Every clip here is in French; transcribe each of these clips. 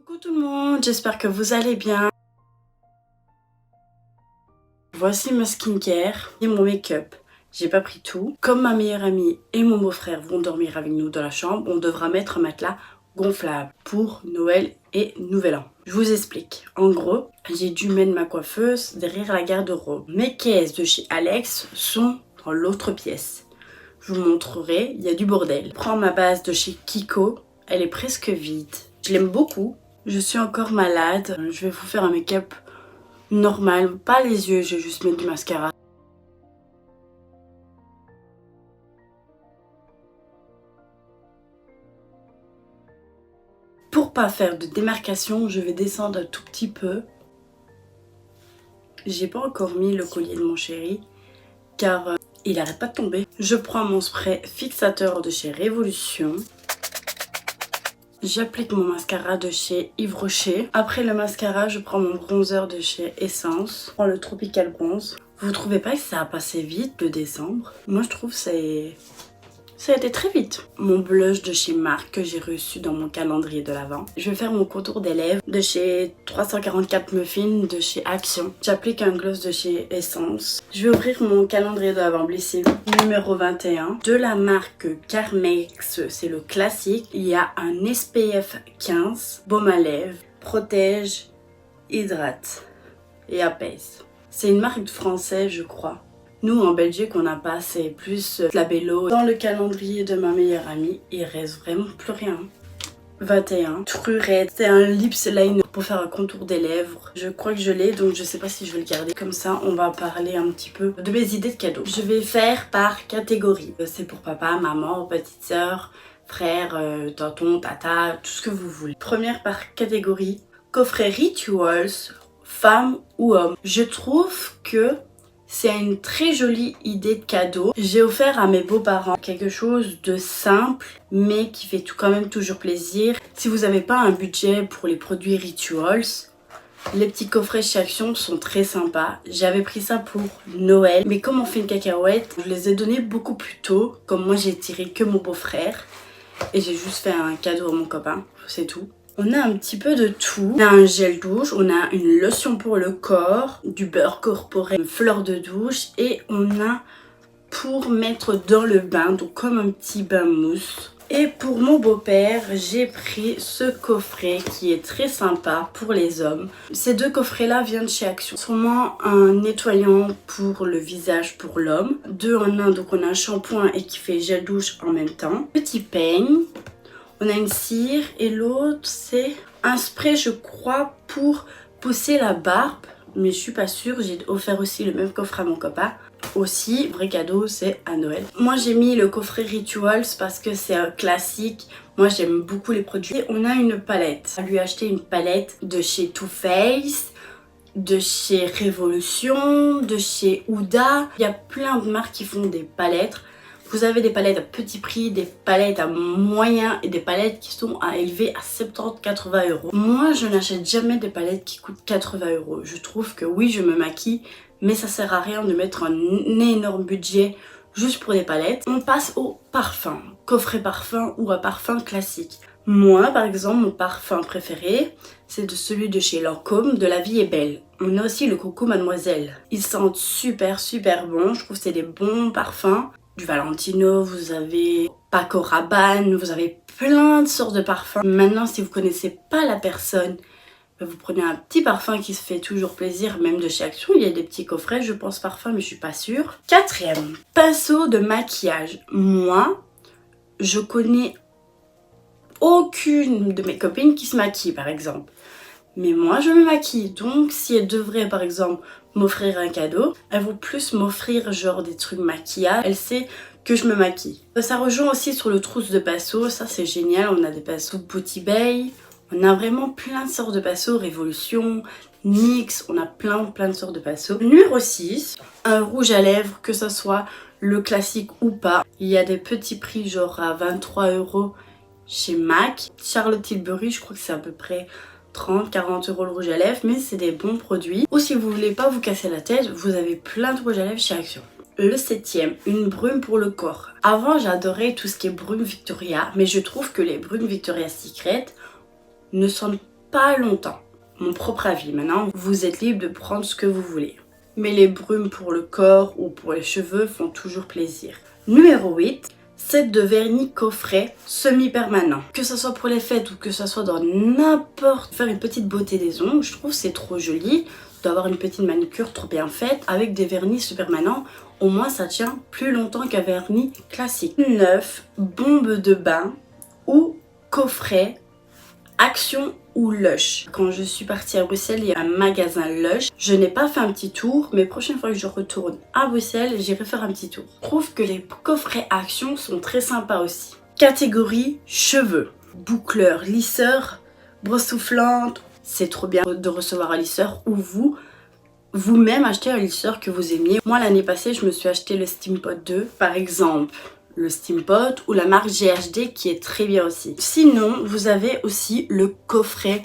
Coucou tout le monde, j'espère que vous allez bien. Voici ma skincare et mon make-up. J'ai pas pris tout. Comme ma meilleure amie et mon beau-frère vont dormir avec nous dans la chambre, on devra mettre un matelas gonflable pour Noël et Nouvel An. Je vous explique. En gros, j'ai dû mettre ma coiffeuse derrière la garde-robe. Mes caisses de chez Alex sont dans l'autre pièce. Je vous montrerai, il y a du bordel. Je prends ma base de chez Kiko, elle est presque vide. Je l'aime beaucoup. Je suis encore malade. Je vais vous faire un make-up normal, pas les yeux, je vais juste mettre du mascara. Pour pas faire de démarcation, je vais descendre un tout petit peu. J'ai pas encore mis le collier de mon chéri car il arrête pas de tomber. Je prends mon spray fixateur de chez Révolution. J'applique mon mascara de chez Yves Rocher. Après le mascara, je prends mon bronzer de chez Essence. Je prends le Tropical Bronze. Vous trouvez pas que ça a passé vite le décembre? Moi je trouve ça a été très vite. Mon blush de chez MAC que j'ai reçu dans mon calendrier de l'Avent. Je vais faire mon contour des lèvres de chez 344 Muffins de chez Action. J'applique un gloss de chez Essence. Je vais ouvrir mon calendrier de l'Avent Blissé numéro 21 de la marque Carmex. C'est le classique. Il y a un SPF 15, baume à lèvres, protège, hydrate et apaise. C'est une marque française je crois. Nous en Belgique on n'a pas, c'est plus Labello. Dans le calendrier de ma meilleure amie, il reste vraiment plus rien. 21, Trurette, c'est un lips liner pour faire un contour des lèvres. Je crois que je l'ai donc je sais pas si je vais le garder. Comme ça on va parler un petit peu de mes idées de cadeaux. Je vais faire par catégorie. C'est pour papa, maman, petite soeur, frère, tonton, tata, tout ce que vous voulez. Première par catégorie, coffret Rituals, femme ou homme. Je trouve que c'est une très jolie idée de cadeau. J'ai offert à mes beaux-parents quelque chose de simple mais qui fait quand même toujours plaisir. Si vous n'avez pas un budget pour les produits Rituals, les petits coffrets chez Action sont très sympas. J'avais pris ça pour Noël, mais comme on fait une cacahuète, je les ai donnés beaucoup plus tôt. Comme moi j'ai tiré que mon beau-frère et j'ai juste fait un cadeau à mon copain, c'est tout. On a un petit peu de tout. On a un gel douche, on a une lotion pour le corps, du beurre corporel, une fleur de douche et on a pour mettre dans le bain, donc comme un petit bain mousse. Et pour mon beau-père, j'ai pris ce coffret qui est très sympa pour les hommes. Ces deux coffrets-là viennent de chez Action. Sûrement un nettoyant pour le visage pour l'homme. Deux en un, donc on a un shampoing et qui fait gel douche en même temps. Petit peigne. On a une cire et l'autre c'est un spray je crois pour pousser la barbe. Mais je suis pas sûre, j'ai offert aussi le même coffret à mon copain. Aussi, vrai cadeau, c'est à Noël. Moi j'ai mis le coffret Rituals parce que c'est un classique. Moi j'aime beaucoup les produits. Et on a une palette. On a lui acheté une palette de chez Too Faced, de chez Révolution, de chez Huda. Il y a plein de marques qui font des palettes. Vous avez des palettes à petit prix, des palettes à moyen et des palettes qui sont à élever à 70-80 euros. Moi, je n'achète jamais des palettes qui coûtent 80 euros. Je trouve que oui, je me maquille, mais ça sert à rien de mettre un énorme budget juste pour des palettes. On passe au parfum, coffret parfum ou à parfum classique. Moi, par exemple, mon parfum préféré, c'est celui de chez Lancôme, de La Vie est Belle. On a aussi le Coco Mademoiselle. Ils sentent super bon, je trouve que c'est des bons parfums. Du Valentino, vous avez Paco Rabanne, vous avez plein de sortes de parfums. Maintenant, si vous connaissez pas la personne, vous prenez un petit parfum qui se fait toujours plaisir, même de chez Action. Il y a des petits coffrets, je pense parfum, mais je suis pas sûre. Quatrième, pinceau de maquillage. Moi, je connais aucune de mes copines qui se maquille, par exemple. Mais moi, je me maquille. Donc, si elle devrait, par exemple, m'offrir un cadeau, elle veut plus m'offrir genre des trucs maquillage. Elle sait que je me maquille. Ça rejoint aussi sur le trousse de pinceaux. Ça, c'est génial. On a des pinceaux Beauty Bay. On a vraiment plein de sortes de pinceaux. Révolution, NYX. On a plein de sortes de pinceaux. Numéro 6, un rouge à lèvres, que ce soit le classique ou pas. Il y a des petits prix genre à 23 euros chez MAC. Charlotte Tilbury, je crois que c'est à peu près 30-40 euros le rouge à lèvres, mais c'est des bons produits. Ou si vous voulez pas vous casser la tête, vous avez plein de rouge à lèvres chez Action. Le 7e, une brume pour le corps. Avant, j'adorais tout ce qui est brume Victoria, mais je trouve que les brumes Victoria's Secret ne sentent pas longtemps. Mon propre avis. Maintenant, vous êtes libre de prendre ce que vous voulez. Mais les brumes pour le corps ou pour les cheveux font toujours plaisir. Numéro 8. Set de vernis coffret semi-permanent. Que ce soit pour les fêtes ou que ce soit dans n'importe... Faire une petite beauté des ongles, je trouve c'est trop joli d'avoir une petite manicure trop bien faite avec des vernis permanents. Au moins ça tient plus longtemps qu'un vernis classique. 9. Bombe de bain ou coffret Action ou Lush. Quand je suis partie à Bruxelles, il y a un magasin Lush. Je n'ai pas fait un petit tour, mais prochaine fois que je retourne à Bruxelles, j'irai faire un petit tour. Je trouve que les coffrets Action sont très sympas aussi. Catégorie cheveux. Boucleur, lisseur, brosse soufflante. C'est trop bien de recevoir un lisseur ou vous-même acheter un lisseur que vous aimiez. Moi, l'année passée, je me suis acheté le Steampot 2, par exemple. Le Steampot ou la marque GHD qui est très bien aussi. Sinon, vous avez aussi le coffret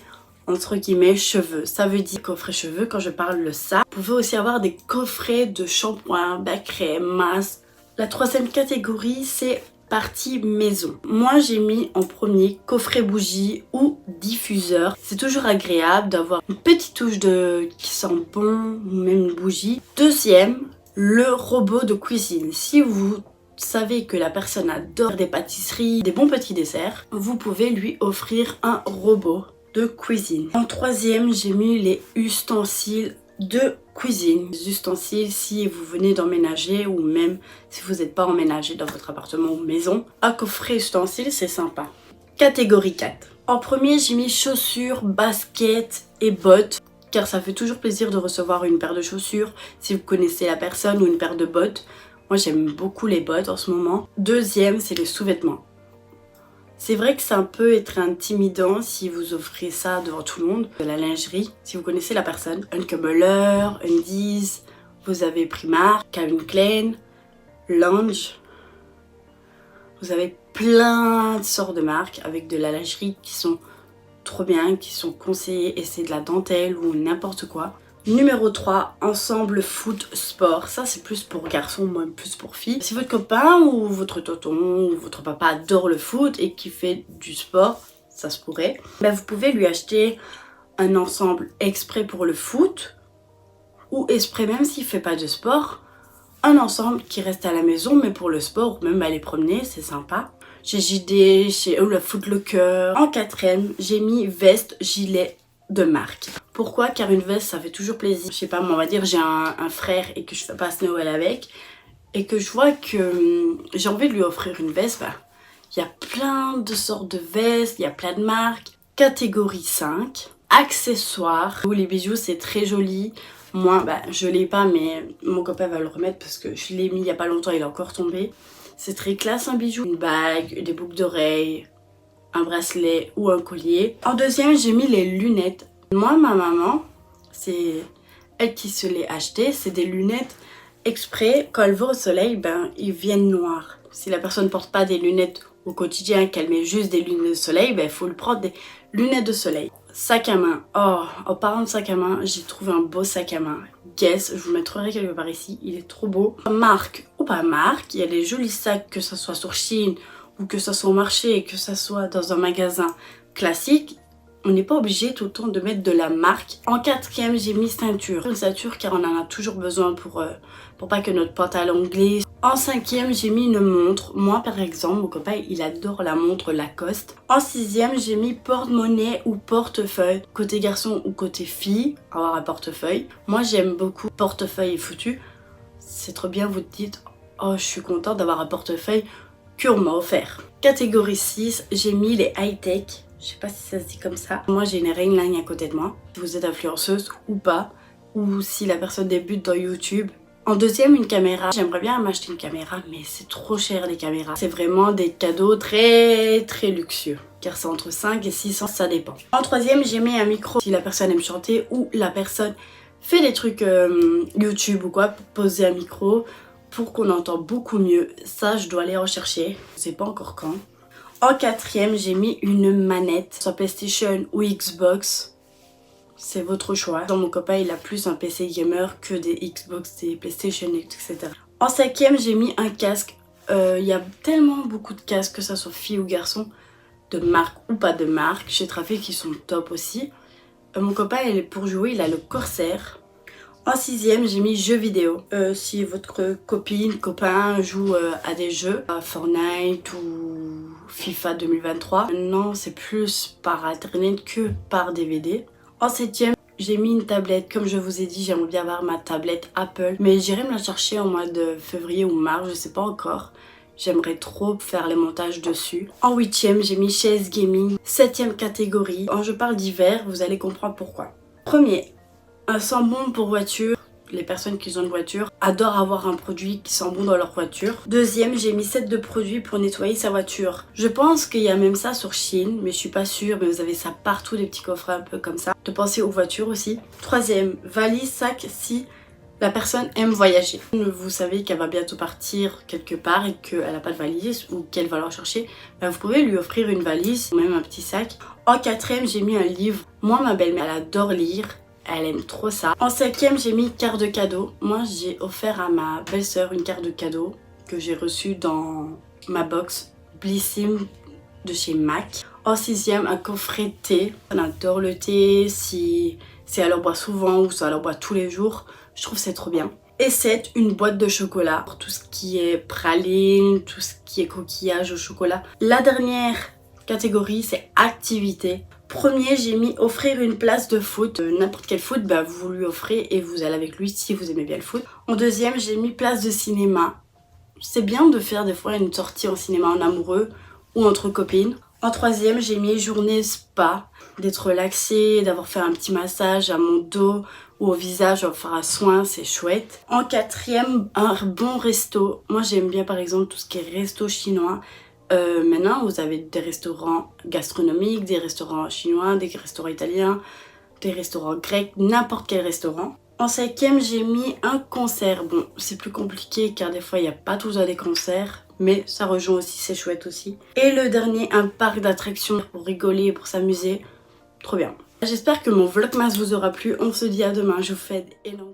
entre guillemets cheveux. Ça veut dire coffret cheveux quand je parle de ça. Vous pouvez aussi avoir des coffrets de shampoing, bain crème, masque. La troisième catégorie, c'est partie maison. Moi, j'ai mis en premier coffret bougie ou diffuseur. C'est toujours agréable d'avoir une petite touche qui sent bon ou même une bougie. Deuxième, le robot de cuisine. Si vous savez que la personne adore des pâtisseries, des bons petits desserts, vous pouvez lui offrir un robot de cuisine. En troisième, j'ai mis les ustensiles de cuisine. Les ustensiles si vous venez d'emménager ou même si vous n'êtes pas emménagé dans votre appartement ou maison. Un coffret ustensiles, c'est sympa. Catégorie 4. En premier, j'ai mis chaussures, baskets et bottes. Car ça fait toujours plaisir de recevoir une paire de chaussures si vous connaissez la personne ou une paire de bottes. Moi, j'aime beaucoup les bottes en ce moment. Deuxième, c'est les sous-vêtements. C'est vrai que ça peut être intimidant si vous offrez ça devant tout le monde. De la lingerie, si vous connaissez la personne. Unke Muller, Undies, vous avez Primark, Calvin Klein, Lounge. Vous avez plein de sortes de marques avec de la lingerie qui sont trop bien, qui sont conseillées et c'est de la dentelle ou n'importe quoi. Numéro 3, ensemble foot sport. Ça c'est plus pour garçons, moi plus pour filles. Si votre copain ou votre tonton ou votre papa adore le foot et qui fait du sport, ça se pourrait, ben vous pouvez lui acheter un ensemble exprès pour le foot ou exprès même s'il fait pas de sport, un ensemble qui reste à la maison mais pour le sport ou même aller promener, c'est sympa. Chez JD, chez le Foot Locker. En quatrième, j'ai mis veste, gilet de marque. Pourquoi? Car une veste ça fait toujours plaisir. Je sais pas, moi on va dire j'ai un frère et que je passe Noël avec et que je vois que j'ai envie de lui offrir une veste. Bah, il y a plein de sortes de vestes, il y a plein de marques. Catégorie 5, accessoires. Où les bijoux c'est très joli. Moi bah, je l'ai pas mais mon copain va le remettre parce que je l'ai mis il y a pas longtemps, il est encore tombé. C'est très classe un bijou. Une bague, des boucles d'oreilles, un bracelet ou un collier. En deuxième, j'ai mis les lunettes. Moi, ma maman, c'est elle qui se les achetait. C'est des lunettes exprès. Quand elle va au soleil, ben, ils viennent noirs. Si la personne ne porte pas des lunettes au quotidien, qu'elle met juste des lunettes de soleil, ben, il faut lui prendre des lunettes de soleil. Sac à main. Oh, en parlant de sac à main, j'ai trouvé un beau sac à main. Guess, je vous le mettrai quelque part ici. Il est trop beau. Marque ou pas marque, il y a des jolis sacs, que ce soit sur Shein ou que ce soit au marché, que ce soit dans un magasin classique. On n'est pas obligé tout le temps de mettre de la marque. En quatrième, j'ai mis ceinture. Une ceinture car on en a toujours besoin pour pas que notre pantalon glisse. En cinquième, j'ai mis une montre. Moi, par exemple, mon copain, il adore la montre Lacoste. En sixième, j'ai mis porte-monnaie ou portefeuille. Côté garçon ou côté fille, avoir un portefeuille. Moi, j'aime beaucoup portefeuille et foutu. C'est trop bien, vous te dites, oh, je suis contente d'avoir un portefeuille qu'on m'a offert. Catégorie 6, j'ai mis les high-tech. Je sais pas si ça se dit comme ça. Moi, j'ai une ring line à côté de moi. Si vous êtes influenceuse ou pas, ou si la personne débute dans YouTube. En deuxième, une caméra. J'aimerais bien m'acheter une caméra, mais c'est trop cher les caméras. C'est vraiment des cadeaux très très luxueux. Car c'est entre 5 et 600, ça dépend. En troisième, j'ai mis un micro. Si la personne aime chanter ou la personne fait des trucs YouTube ou quoi, pour poser un micro pour qu'on entend beaucoup mieux. Ça, je dois aller en chercher. Je sais pas encore quand. En quatrième, j'ai mis une manette, soit PlayStation ou Xbox. C'est votre choix. Dans mon copain, il a plus un PC gamer que des Xbox, des PlayStation, etc. En cinquième, j'ai mis un casque. Il y a tellement beaucoup de casques, que ça soit fille ou garçon, de marque ou pas de marque. Chez Trafic, qui sont top aussi. Mon copain, pour jouer, il a le Corsair. En 6e, j'ai mis jeux vidéo. Si votre copine, copain joue à des jeux, à Fortnite ou FIFA 2023, maintenant c'est plus par internet que par DVD. En 7e, j'ai mis une tablette. Comme je vous ai dit, j'aimerais bien avoir ma tablette Apple, mais j'irai me la chercher en mois de février ou mars, je sais pas encore. J'aimerais trop faire les montages dessus. En 8e, j'ai mis chaise gaming. 7e catégorie. Quand je parle d'hiver, vous allez comprendre pourquoi. Premier, un sent bon pour voiture. Les personnes qui ont une voiture adorent avoir un produit qui sent bon dans leur voiture. Deuxième, j'ai mis 7 de produits pour nettoyer sa voiture. Je pense qu'il y a même ça sur Shein, mais je suis pas sûre. Mais vous avez ça partout, des petits coffrets un peu comme ça. De penser aux voitures aussi. Troisième, valise, sac si la personne aime voyager. Vous savez qu'elle va bientôt partir quelque part et qu'elle n'a pas de valise ou qu'elle va leur chercher. Ben vous pouvez lui offrir une valise ou même un petit sac. En 4e, j'ai mis un livre. Moi, ma belle-mère, elle adore lire. Elle aime trop ça. En 5e, j'ai mis carte de cadeau. Moi, j'ai offert à ma belle-sœur une carte de cadeau que j'ai reçue dans ma box Blissim de chez MAC. En 6e, un coffret thé. On adore le thé. Si elle en boit souvent ou si elle en boit tous les jours, je trouve que c'est trop bien. Et 7, une boîte de chocolat. Pour tout ce qui est praline, tout ce qui est coquillage au chocolat. La dernière catégorie, c'est activité. Premier, j'ai mis offrir une place de foot. N'importe quel foot, bah, vous lui offrez et vous allez avec lui si vous aimez bien le foot. En deuxième, j'ai mis place de cinéma. C'est bien de faire des fois une sortie en cinéma en amoureux ou entre copines. En troisième, j'ai mis journée spa. D'être relaxée, d'avoir fait un petit massage à mon dos ou au visage, enfin un soin, c'est chouette. En quatrième, un bon resto. Moi, j'aime bien par exemple tout ce qui est resto chinois. Maintenant, vous avez des restaurants gastronomiques, des restaurants chinois, des restaurants italiens, des restaurants grecs, n'importe quel restaurant. En 5e, j'ai mis un concert. Bon, c'est plus compliqué car des fois, il n'y a pas tout à des concerts, mais ça rejoint aussi, c'est chouette aussi. Et le dernier, un parc d'attractions pour rigoler et pour s'amuser. Trop bien. J'espère que mon vlogmas vous aura plu. On se dit à demain. Je vous fais d'énormes